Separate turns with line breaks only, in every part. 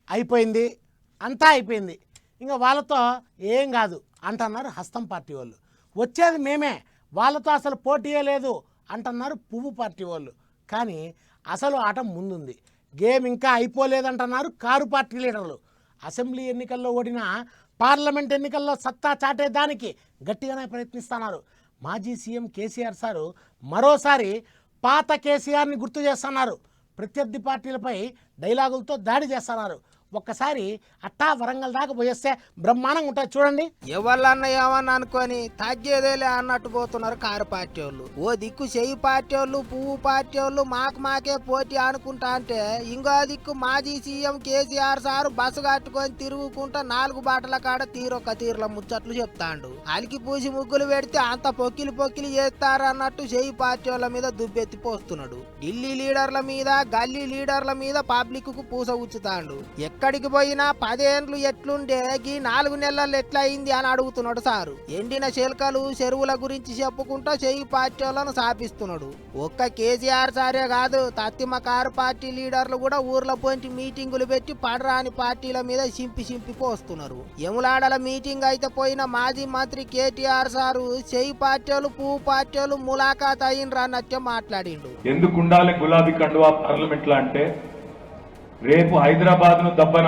అయిపోయింది, అంతా అయిపోయింది, ఇంకా వాళ్ళతో ఏం కాదు అంటున్నారు హస్తం పార్టీ వాళ్ళు. వచ్చేది మేమే, వాళ్ళతో అసలు పోటీయే లేదు అంటున్నారు పువ్వు పార్టీ వాళ్ళు. కానీ అసలు ఆట ముందుంది, గేమ్ ఇంకా అయిపోలేదంటున్నారు కారు పార్టీ లీడర్లు. అసెంబ్లీ ఎన్నికల్లో ఓడిన పార్లమెంట్ ఎన్నికల్లో సత్తా చాటేదానికి గట్టిగానే ప్రయత్నిస్తున్నారు. మాజీ సీఎం కేసీఆర్ సారు మరోసారి పాత కేసీఆర్ని గుర్తు చేస్తున్నారు. ప్రత్యర్థి పార్టీలపై డైలాగులతో దాడి చేస్తున్నారు. ఒక్కసారి అట్టా వరంగల్ దాకా పోయేస్తే బ్రహ్మాండంగా ఉంటుంది చూడండి.
ఎవరన్నా ఏమన్నా అనుకొని తగ్గేదేలే అన్నట్టు పోతున్నారు కారు పార్టీ వాళ్ళు. ఓ దిక్కు చెయ్యి పార్టీ వాళ్ళు, పువ్వు పార్టీ వాళ్ళు మాకే పోటీ అనుకుంటా అంటే, ఇంకో దిక్కు మాజీ సీఎం కేసీఆర్ సారు బస్సు కట్టుకొని తిరుగుకుంటా 4 బాటల కాడ తీరొక్క తీరుల ముచ్చట్లు చెప్తాండు. అలికి పూసి ముగ్గులు పెడితే అంత పొక్కిలి చేస్తారు అన్నట్టు చెయ్యి పార్టీ వాళ్ళ మీద దుబ్బెత్తి పోస్తున్నాడు. ఢిల్లీ లీడర్ల మీద, గల్లీ లీడర్ల మీద పబ్లిక్ కు పూస ఉచ్చుతాండు. ఎక్కడికి పోయినా 10 ఏండ్లు ఎట్లుండే గీ 4 నెలలు ఎట్లా అయింది అని అడుగుతున్నాడు సారు. ఎండిన చెలకలు చెరువుల గురించి చెప్పుకుంటా చెయ్యి పార్టీ వాళ్ళను సాపిస్తున్నాడు. ఒక్క కేసీఆర్ సారే కాదు, తత్తిమ కారు పార్టీ లీడర్లు కూడా ఊర్ల పోయి మీటింగులు పెట్టి పడరాని పార్టీల మీద చింపి పోస్తున్నారు. ఎములాడల మీటింగ్ అయితే పోయిన మాజీ మంత్రి కేటీఆర్ సారు చెయ్యి పార్టీ వాళ్ళు, పువ్వు పార్టీ వాళ్ళు ములాఖాత్ అయ్యిండ్రు అన్నట్టే మాట్లాడిండు.
ఎందుకు ఉండాలి గులాబీ కండువా పార్లమెంట్ లా అంటే, రేపు హైదరాబాద్ ను దబ్బన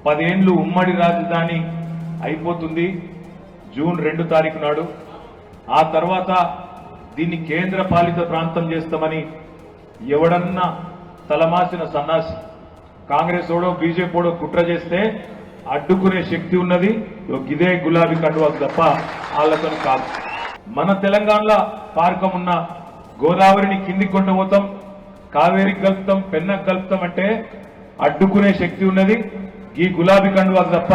10 ఏండ్లు ఉమ్మడి రాజధాని అయిపోతుంది జూన్ 2 తారీఖు నాడు. ఆ తర్వాత దీన్ని కేంద్ర పాలిత ప్రాంతం చేస్తామని ఎవడన్నా తలమాసిన సన్నాసి కాంగ్రెస్ ఓడో బీజేపీడో కుట్ర చేస్తే అడ్డుకునే శక్తి ఉన్నది ఇదే గులాబీ కండువాకు తప్ప వాళ్ళతో కాదు. మన తెలంగాణలో పార్కం ఉన్న గోదావరిని కిందికి కొండపోతాం, కావేరికి కలుపుతాం, పెన్నకు కలుపుతాం అంటే అడ్డుకునే శక్తి ఉన్నది ఈ గులాబీ కండువాకు తప్ప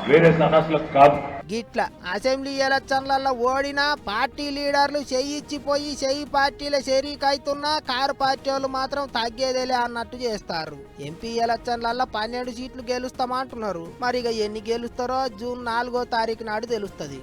వేరే సన్నాసులకు కాదు.
గిట్ల అసెంబ్లీ ఎలక్షన్లలో ఓడినా పార్టీ లీడర్లు చెయ్యిచ్చిపోయి చెయ్యి పార్టీల షరీకైతున్నా కారు పార్టీ వాళ్ళు మాత్రం తగ్గేదేలే అన్నట్టు చేస్తారు. ఎంపీ ఎలక్షన్లలో 12 సీట్లు గెలుస్తామంటున్నారు. మరి ఇక ఎన్ని గెలుస్తారో జూన్ 4వ తారీఖు నాడు తెలుస్తుంది.